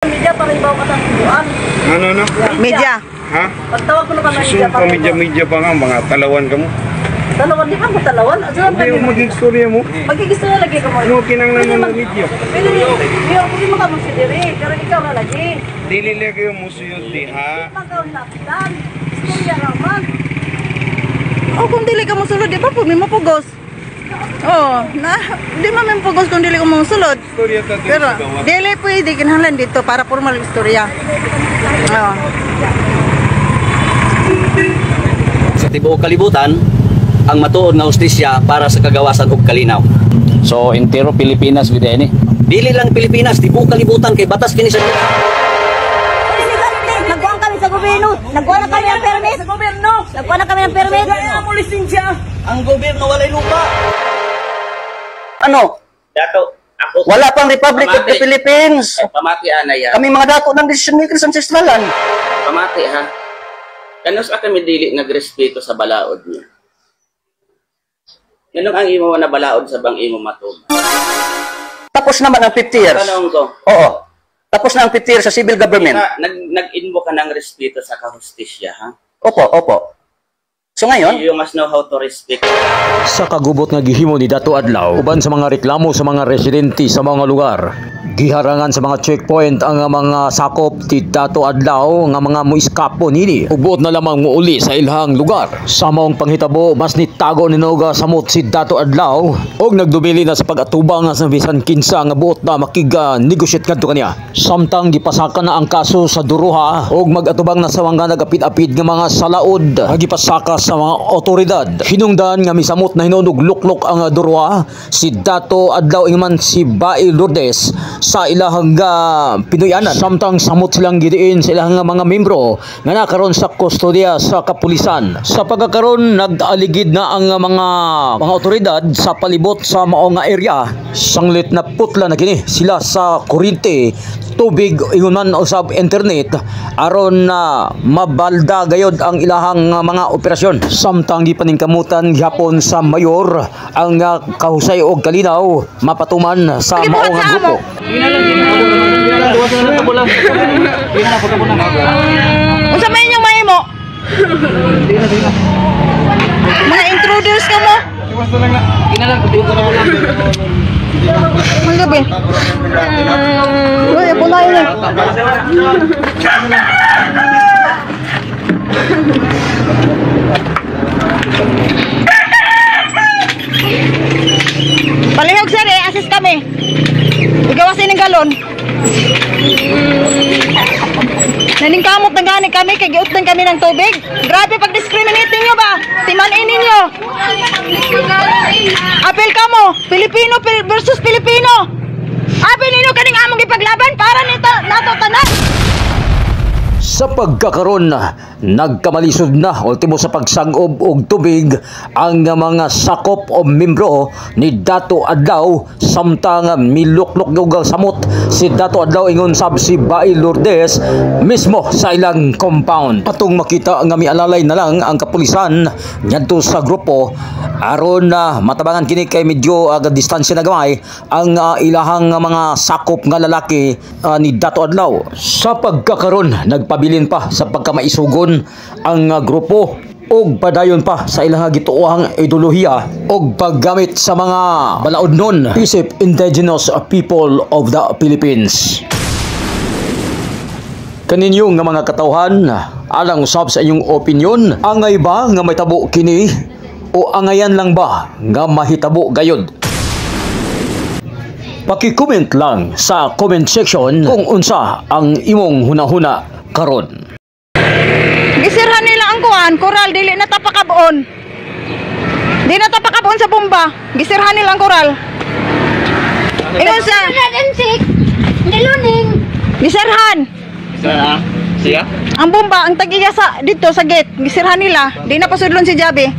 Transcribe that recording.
Media para ibaw ka ng buwan. Ano? Media. Ha? Pagtawag ko naman ng media Susun pa media pa nga, mga talawan ka mo. Talawan, di ba mo talawan? Hindi yung mag-istorya mo. Magigis na lagi ka mo. Ano kinang naman ng media? Pwede mo ka mo si Diri, pero ikaw na lagi. Dili lagi yung musuyod di ha. Pagkaw napitan, istorya raman. Oh, kung dili ka mosulod, di ba po may mapugos? Oh, di man may mapugos kung dili ka mosulod. Istorya ta Pero dili pwede kinahanglan dito para formal istorya. Oh. Sa tibuok kalibutan, ang matuod nga hustisya para sa kagawasan ug kalinaw. So, entero Pilipinas with any? Dili lang Pilipinas, tibuok kalibutan kay batas kini sa Nagkuhan kami sa gobyerno. Nagkuhan na kami ng permit. Sa gobyerno. Nagkuhan na kami ng permit. Kaya mo lisensya. ang gobyerno walay lupa. Ano? Dato, ako Wala pang Republic of the Pamati. Philippines. pamati anay Kami mga dato ng decision makers ancestralan. Pamati ha. Kanos kami dili nagrespeto sa balaod niya. Ganun ang imo na balaod sa bang imo matub. Tapos naman ang 50 years. Tanong ko, Oo. Tapos na ang 50 years sa civil government. nag-invoke ka ng respeto sa kahustisya ha? Opo. So ngayon, You must know how to respect. Sa kagubot nga gihimo ni Dato Adlaw, uban sa mga reklamo sa mga residente sa mga lugar, giharangan sa mga checkpoint ang mga sakop ti Dato Adlaw nga mga muiskapo nini. Ubuot na lamang muuli sa ilhang lugar. Sa maong panghitabo, mas nitago ni Noga samot si Dato Adlaw og nagdumili na sa pag-atubang sa bisan kinsa nga buot na makiga negosyate kadto kaniya. Samtang gipasaka na ang kaso sa duruha og mag-atubang na sa mga nagapid-apid nga mga salaod, gipasaka sa mga otoridad. Hinungdan nga misamot na hinunog luklok ang duruha si Dato Adlaw ingman si Bai Lourdes sa ilahang Pinoyanan. Samtang samot silang gidiin sa ilahang mga membro nga nakaroon sa kustodiya sa kapulisan. Sa pagkakaroon nag-aligid na ang mga otoridad sa palibot sa maong area. Sanglit na putla na kini sila sa kuryente, tubig, ingunan usab internet aron na mabalda gayod ang ilahang mga operasyon. Samtang gipaningkamutan gihapon sa mayor ang kahusay og kalinaw mapatuman sa maong grupo. Unsa may inyong mahimo? Mga introduce ka mo? Magabi. Uy, punay na. Palihog sir, assist kami. Igawasin ng galon. Naningkamot na gani kami, kay giutan kami ng tubig. Grabe pag-discriminating nyo ba? Timanin ninyo. Apel ka mo, Pilipino versus Pilipino. Apel ninyo kaning among ipaglaban para nito nato tanan. Sa pagkakaroon nagkamalisod na ultimo sa pagsagob og tubig ang mga sakop o membro ni Dato Adlaw samtang miluklok og samot si Dato Adlaw ingon sab si Bai Lourdes mismo sa ilang compound. Atong makita nga mialalay na lang ang kapulisan ngadto sa grupo aron matabangan kini kay medyo distansya na gamay ang ilahang mga sakop nga lalaki ni Dato Adlaw. Sa pagkakaroon nagpabilin pa sa pagkamaisugon ang grupo og padayon pa sa ilang gituohang ideolohiya og paggamit sa mga balaod nun isip indigenous people of the Philippines. Kaninyong nga mga katawhan, alang usab sa inyong opinion, angay ba nga may tabo kini o angayan lang ba nga mahitabo gayod? Paki-comment lang sa comment section kung unsa ang imong hunahuna karon. Gisirhan nila ang kuan, koral dili na tapakabon. Di na tapakabon sa bomba. Gisirhan nila ang koral. Ingon sa gisirhan. Siya? Ang bomba ang tagiya sa dito sa gate. Gisirhan nila. Di na pasudlon si Jabe.